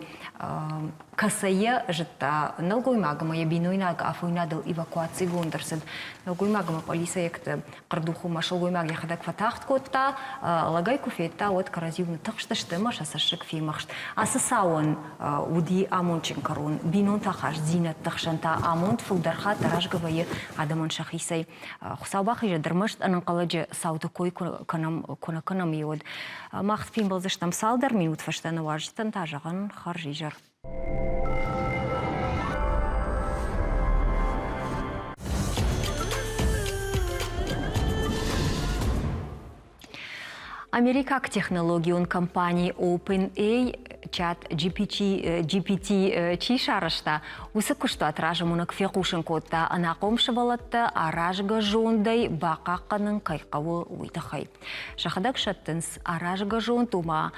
касая жта налгой магама я бинойнаг афойнадал эвакуации гондерсед налгой магама полиса якты кырдуху машалгой маг яхадак фатахт котта лагай куфетта вот каразивны тахшта штема шасашик фимахш асасауан уди амончин карон бинон тахаш зинат тахшанта амонт фулдарха таражгавае адамон шахисай хусабахи же дермашт ананкаладже саута кой конаканам йод махт фимбал заштам салдар минут фаштана важтан тажаган харжижар. Америкак технологион компании OpenAI чат GPT чишарышта усы кушта отражымунак фекушын котта анақомшы балатты аражға жондай бақаққының кайқауы уйтахай. Шахадак шаттынс аражға жон тума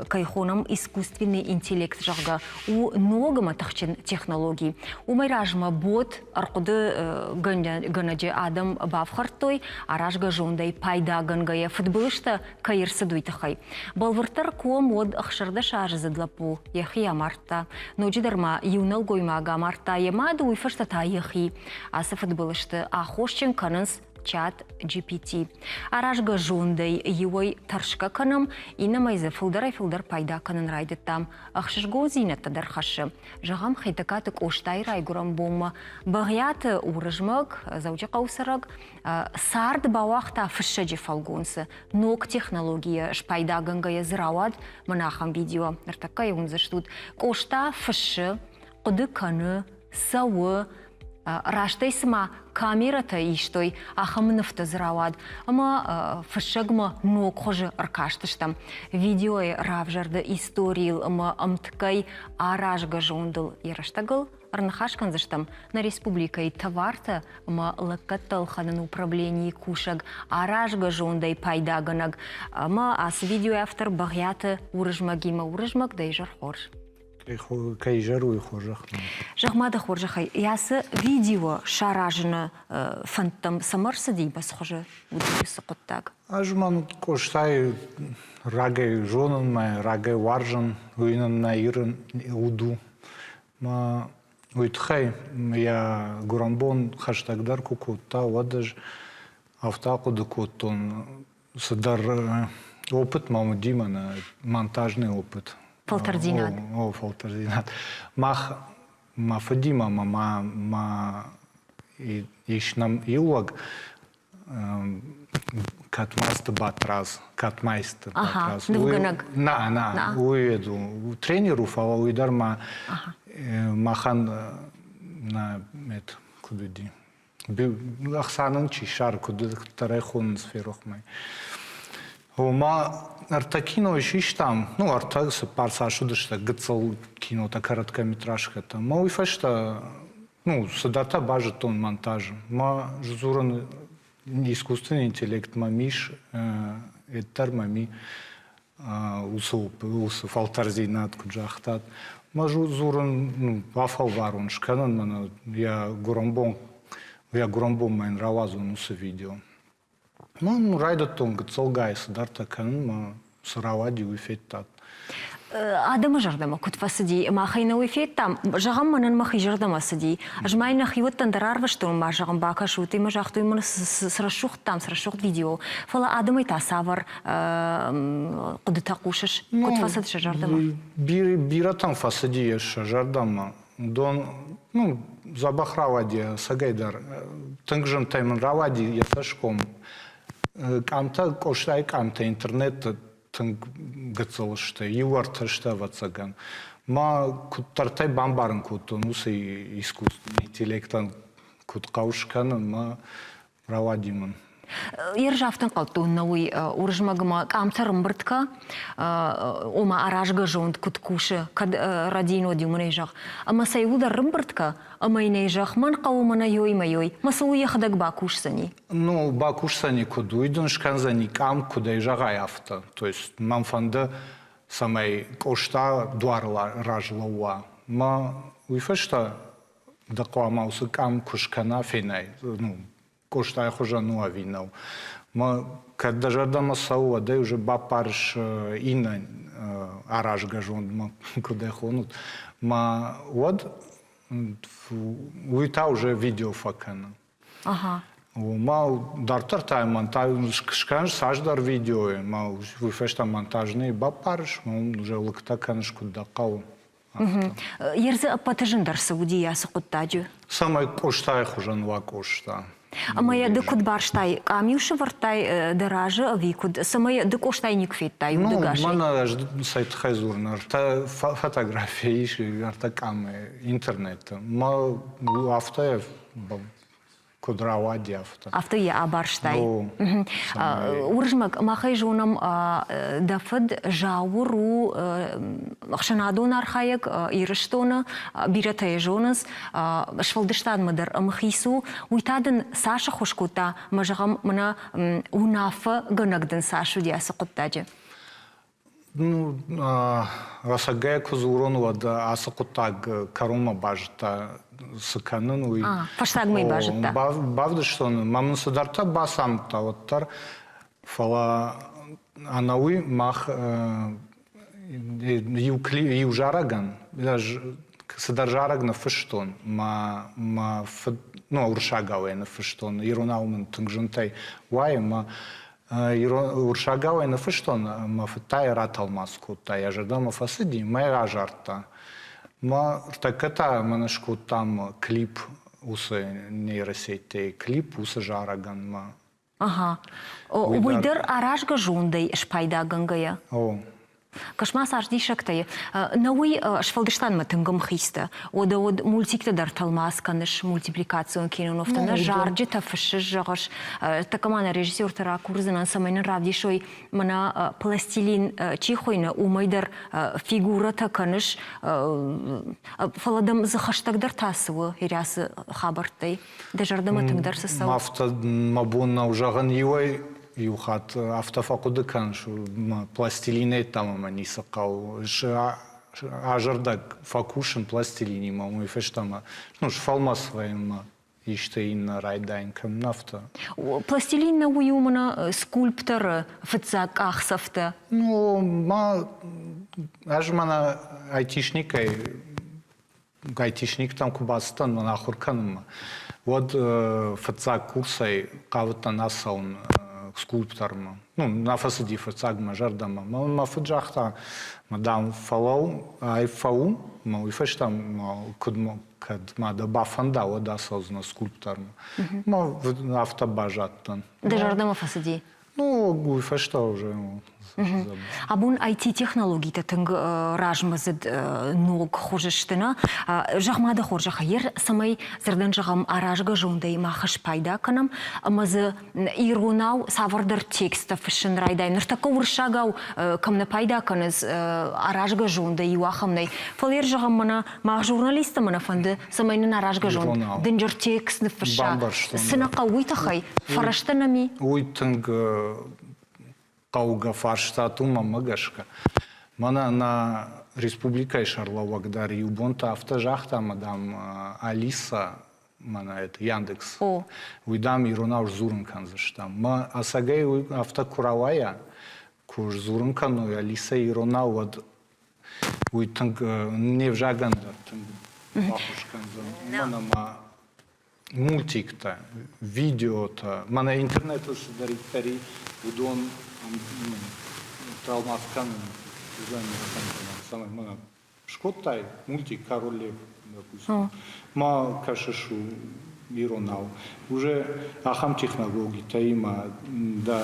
кайхоном искусственный интеллект жағға у ногыма тахчин технологий. У майражма бот арқуды гынаджи адам бавхартой аражға жондай пайда гынгая футболышта кайырсы дуйтахай. Балвыртар ком од ақшырда шаржызы длапу яхи амарта. Ноджидарма юнал гоймага амарта ямады уйфашта та яхи. Асы футболышты ахошчин канынс чат GPT. Аражға жондай юой таршка каным, инамайзы фылдар пайда канын райды там. Ақшышго зинетті дархашы. Жағам хайтакатык оштай райгурам болма. Бағяты урыжмык, заучы қаусырык, сарды бауақта фышыжы фалгонсы. Ног технология шпайда гынгая зыравад, мынахам видео. Артакка еунзы штуд. Ошта фышы, құды каны, сауы, раштайсыма камерата иштой ахамныфта зыравад. Ама фышыгма ног хожы аркаштыштам. Видеой равжарды историл ама амткай аражға жондыл ераштагыл. Арнахашкан заштам на республикой товарта ама лакаттал ханан управлении кушаг аражға жондай пайдаганаг. Ама ас видео автор бағяты урыжмагима урыжмаг дайжар хорж. Кай жару и хожах. Жахмада хоржахай. Ясы видео шаражыны фантам самарсы дейбас хожы удивысы қоттаг. Ажман коштай рагай жонын май, рагай варжын, уйнын на ирын уду. Ма уйтхай, я гурамбон хаштагдар кукутта, вадаж автакуды куттон. Садар опыт маму Димана, монтажный опыт. Фалтардинат. Фалтардинат. Ма Фадима, ма ишнам илуаг катмасты батраз, катмайсты батраз. Нуганаг. На, уеду. Тренеру фала уйдар махан на мет кудуди. Ахсанын чишар куды тарайхон сферох май. Ма артакино ишиштам, ну артагсы парса шудышта гыцал кинота короткометражка-то. Ма уйфашта, ну садата бажет он монтажем. Ма жузуран искусственный интеллект мамиш, эттар мами усы фалтарзинат куджахтат. Ма жузуран, ну вафал варун шканан мана я гурамбон майн равазун усы видео. Ну, райдатон гыцалгайсы дарта канын сыравади уйфеттат. Адама жардама кутфасыди, махайна уйфеттам, жағам манын махай жардама сыди. Ажмайна хиуттан дарарваштон ма жағам бака шуты, ма жақту иманы сырашуқт видео. Фала адамай тасавар құды тақушыш, кутфасыди жардама. Биратан фасыди еш жардама. Дон, ну, забах равади, сагайдар, тынгжын таймын равади яташком. Камта коштай камта интернет тынг гыцылышты, юартышты ватсаган. Ма куттартай бамбарын кутту, нусы искусственный интеллектан кут каушканын, ма равадимын. Ержафтан қалтуын науи уржмагыма камтарым бұртка, ома аражға жонд күткуші радино дюмын ежақ. Ама сайударым бұртка, ама ине ежақ ман қауымына йой-майой, масы уяқыдаг бакушсани? Ну, бакушсани куд уйдын шканзани кам куда ежағай афта. То есть, мамфанды самай кошта дуарла ражла уа. Ма уйфашта дақуа маусы кам кушкана фенай, ну, коштай хожа нуа винау. Когда жардама сауа, да уже бапарш инна араж гажон, куда хонут, вот уйта уже видео факана. Ага. Мал дартар тай монтаж, шканж саждар видео, мал выфешта монтажный бапарш, уже лыкта канышку дакау. Ерзі апатыжындар Саудиясы құттаджу. Самай коштай хужан ва кошта. Амая дыкуд барштай, камюши вартай даражы авикуд, самая дыкоштай никфеттай Ну, удыгашай. мана сайт хайзурнар, та фотографии, арта камы, интернета. Ма автоя кудравади авто. Автоя абарштай. Ну, Уржмак, махай жонам дафыд жауру ақшанадон архаяк ирыштона биратая жоныз швалдыштан мыдар амхису уйтадын Саша хошкута мажағам мына унафы гынагдын Сашу диясы құттаджы. Ну, расагая кузуронова да асакутаг карума бажта сыканын уй. Фаштагмай бажта. Бавды что мамын сударта басамта оттар фала анауи мах ю жараган садаржарагна фыштон ну уршагавай на фыштон ирунаумын тынгжынтай уай уршагавай на фыштон мафтай раталмаску та я жадама фасиди майра жарта ртаката манашку там клип усы нейросетей клип усы жараган Ага. Уйдыр аражга жондай шпайда гангая. О. Кашма сажди шактай. Науи швалдыштан матынгам хиста. Ода мультикта дар талмас каныш мультипликацион кинонофтана жарджи тафышы жагыш. Такамана режиссер тара курзынан самайнын равдишой мана пластилин чихойна умайдар фигурата каныш фаладам захаштагдар тасывы ирясы хабартай. Дежардам атынгдар сысау. Мафта мабунна ужаган юай Юхат автофакуды каншу пластилине там мани сакал ажардак факушин пластилини маму и фештама ну шфалма своим иштейн райдайнкам нафта. Пластилин на уюмана скульптор фцак ахсафта. Ну ажмана айтишник там кубастан на хурканым. Вот фцак курсай кавта насаун скульпторма. Ну, на фасади фасагма жардама. Ма фаджахта мадам фалау айфау, ма уйфештам кудмо кад мада бафанда ода созна скульпторма. Ма автобажаттан. Да жардама фасади. Ну, уйфешта уже. Абун IT-технологии тынг ражмазыд ног хожештына жағмады хоржаха ер самай зірден жағам аражға жондай махыш пайда канам амазы ирунау савардар текста фышын райдай ныртака уршагау камна пайда каныз аражға жондай юахамнай фалер жағам мана мах журналиста мана фанды самайнын аражға жон дынжыр текстны фыша сынақа уйтахай фараштанами уйтынг Кауга фарштату мамагашка. Мана на республика Шарловагдар юбонта автожахта мадам Алиса мана это Яндекс. Уйдам ирунауш зурынкан заштам. Ма асагай автокуравая куш зурынкану Алиса ирунау вот уйтынг не вжагандар тынг бабушкан за мана ма мультик-то, видео-то, мана интернету садарит тари удон Талмаскан, самый мана шкоттай мультик Король Лев, допустим. Ма кашешу иронал. Уже ахам технологии таима да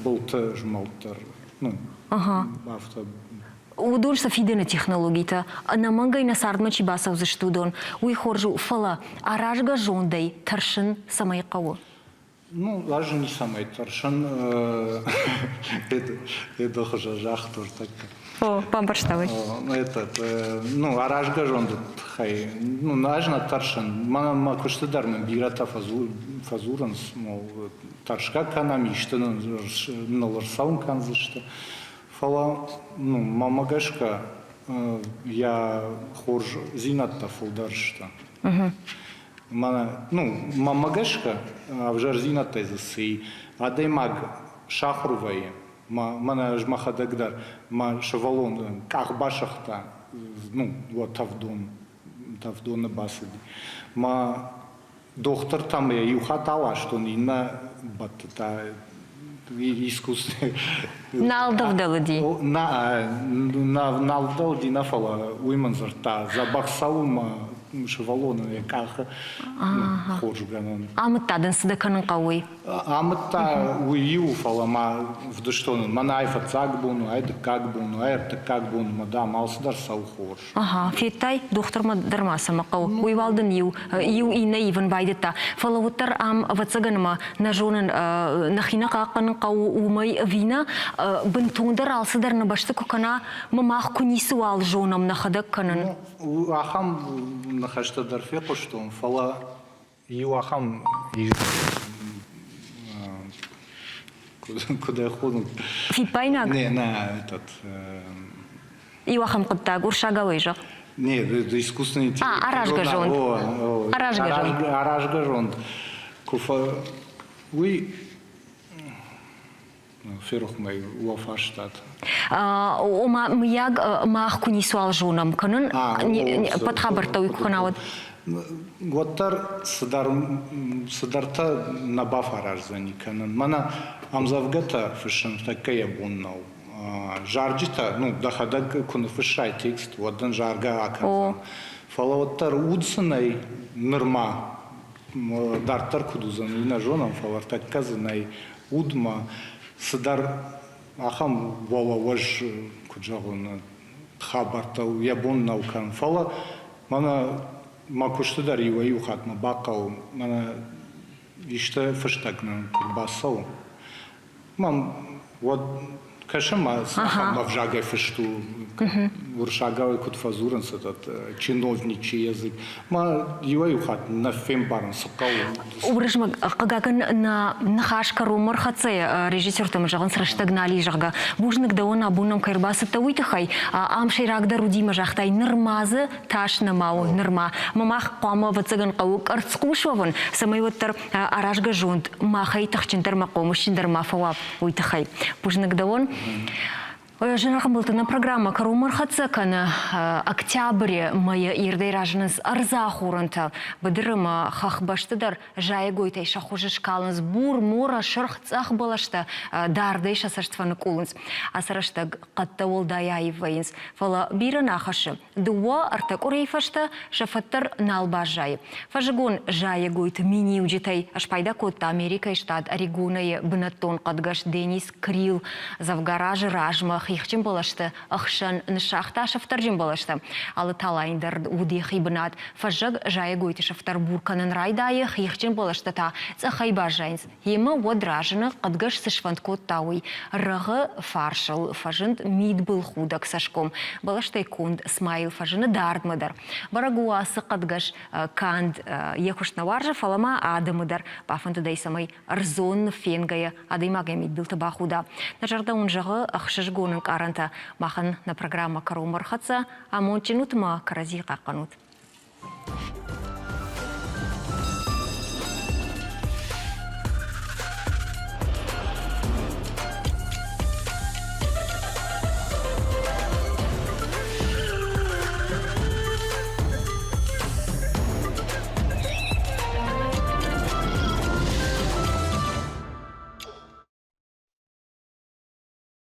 болта жмалтар. Ну, авто. Удон сафидена технологията, на мангай на сардмачи басав заштудон, уй хоржу фала, аражга жондай, таршын самай каву. Ну, даже не самый таршан, это хожа жахтур так. О, пампарштавай. Ну, аражга жондай, хай, ну, нажна таршан, мана куштадар мен бирата фазуранс, мол, таршка канами, что на ларсаун канзышта. Фала, ну, мамагашка, я хорж зинатта фулдаршта. Мамагашка, а в жарзина тезисы, а дай маг шахрувае, мана жмахадагдар, ма шавалон, как башахта, вот тавдон басади. Ма доктор там я юхатала, что не на батта искусство. Налдавдалди. Налдавдалди нафала уйманзарта, забахсалума шавалона, как хоржганан. Амыттадын сыдыканын кауй. Амытта уйю фалама в душтон, манайфа цаг буну, айды как буну, айрта как буну, мадам алсыдар сау хорж. Ага, феттай доктор дармаса мақау. Уйвалдын ю ина иван байдыта. Фалавуттар ам вацаганыма на жонын нахина қаққанын қау умай вина бынтуңдар алсыдар на башты кукана мамақ күнису ал жонам нахадак канын. Ахам нахашта дарфеку что фала ю ахам куда я ходу. Фипайнак? Не, на этот... Ю ахам кыттаг, уршагавай жақ. Не, это искусственный интеллект. Аражгажон. Аражгажон. Куфа... Уй... Ферух май уафаштат. Ома мияг маах күнису ал жонам канын подхабартауй куханавад. Готтар сыдарта набаф аражзани канын. Мана амзавгата фышын такая буннау. Жарджита, дахадак куны фышай текст, водан жарга акан. Фалаваттар удсынай нырма. Дартар кудузан ина жонам фалартак казынай удма. Сыдар ахам вала важ куджагон хабартау ябон наукан фала мана макуштадар ива юхат ма бакау мана иште фыштагна курбасау мам вот кашама ахам мавжага фышту уршагавай кутфазуран сатат чиновничий язык ма ива юхат на фембаран сакау Урыжма қагагын на нахашка румар хацай режиссер там жағын сырыштагнали жағға бужнық да он абунам кайрбасы та уйтахай амшай рагда рудима жақтай нырмазы таш намау нырма мамах қама вацаган қауық арцқушвавын самай ваттар аражға жонт махай тахчинтар мақомышчиндар мафауап уйтахай бужнық да он Жинрахам на программа Карумар Хацакана октябре моя ирдей ражныз арза хуранта быдырыма хахбаштыдар жай гойтай шахужы шкалыныз бур мора шырх цах балашта дардей шасаштфаны кулыныз асарашта қатта олдай айвайыныз фала биры нахашы дуа артак урейфашта шафаттар налба жай фажигон жай гойты мини уджитай ашпайда котта Америка и штат Орегоная бынаттон қадгаш Денис Крил завгаражы ражмах Ихчим балашты, ахшан ншахта шафтаржим балашты. Алы талайндар уди хибнат. Фажаг жая гойты шафтар бурканын райдайы ихчим балашты та цахай бажайнс. Ема водражыны қадгаш сышванткот тауй. Рығы фаршыл фажынд мид был худак сашком. Балаштай кунд смайл фажыны дардмыдар. Барагуасы қадгаш канд екушна варжа фалама адымыдар. Пафантыдай самай арзон фенгая адаймага мид был табахуда. Нажарда он жағы ахшыжгонын каранта махан на программа Карумар Хаца, а мончинутма карази каканут.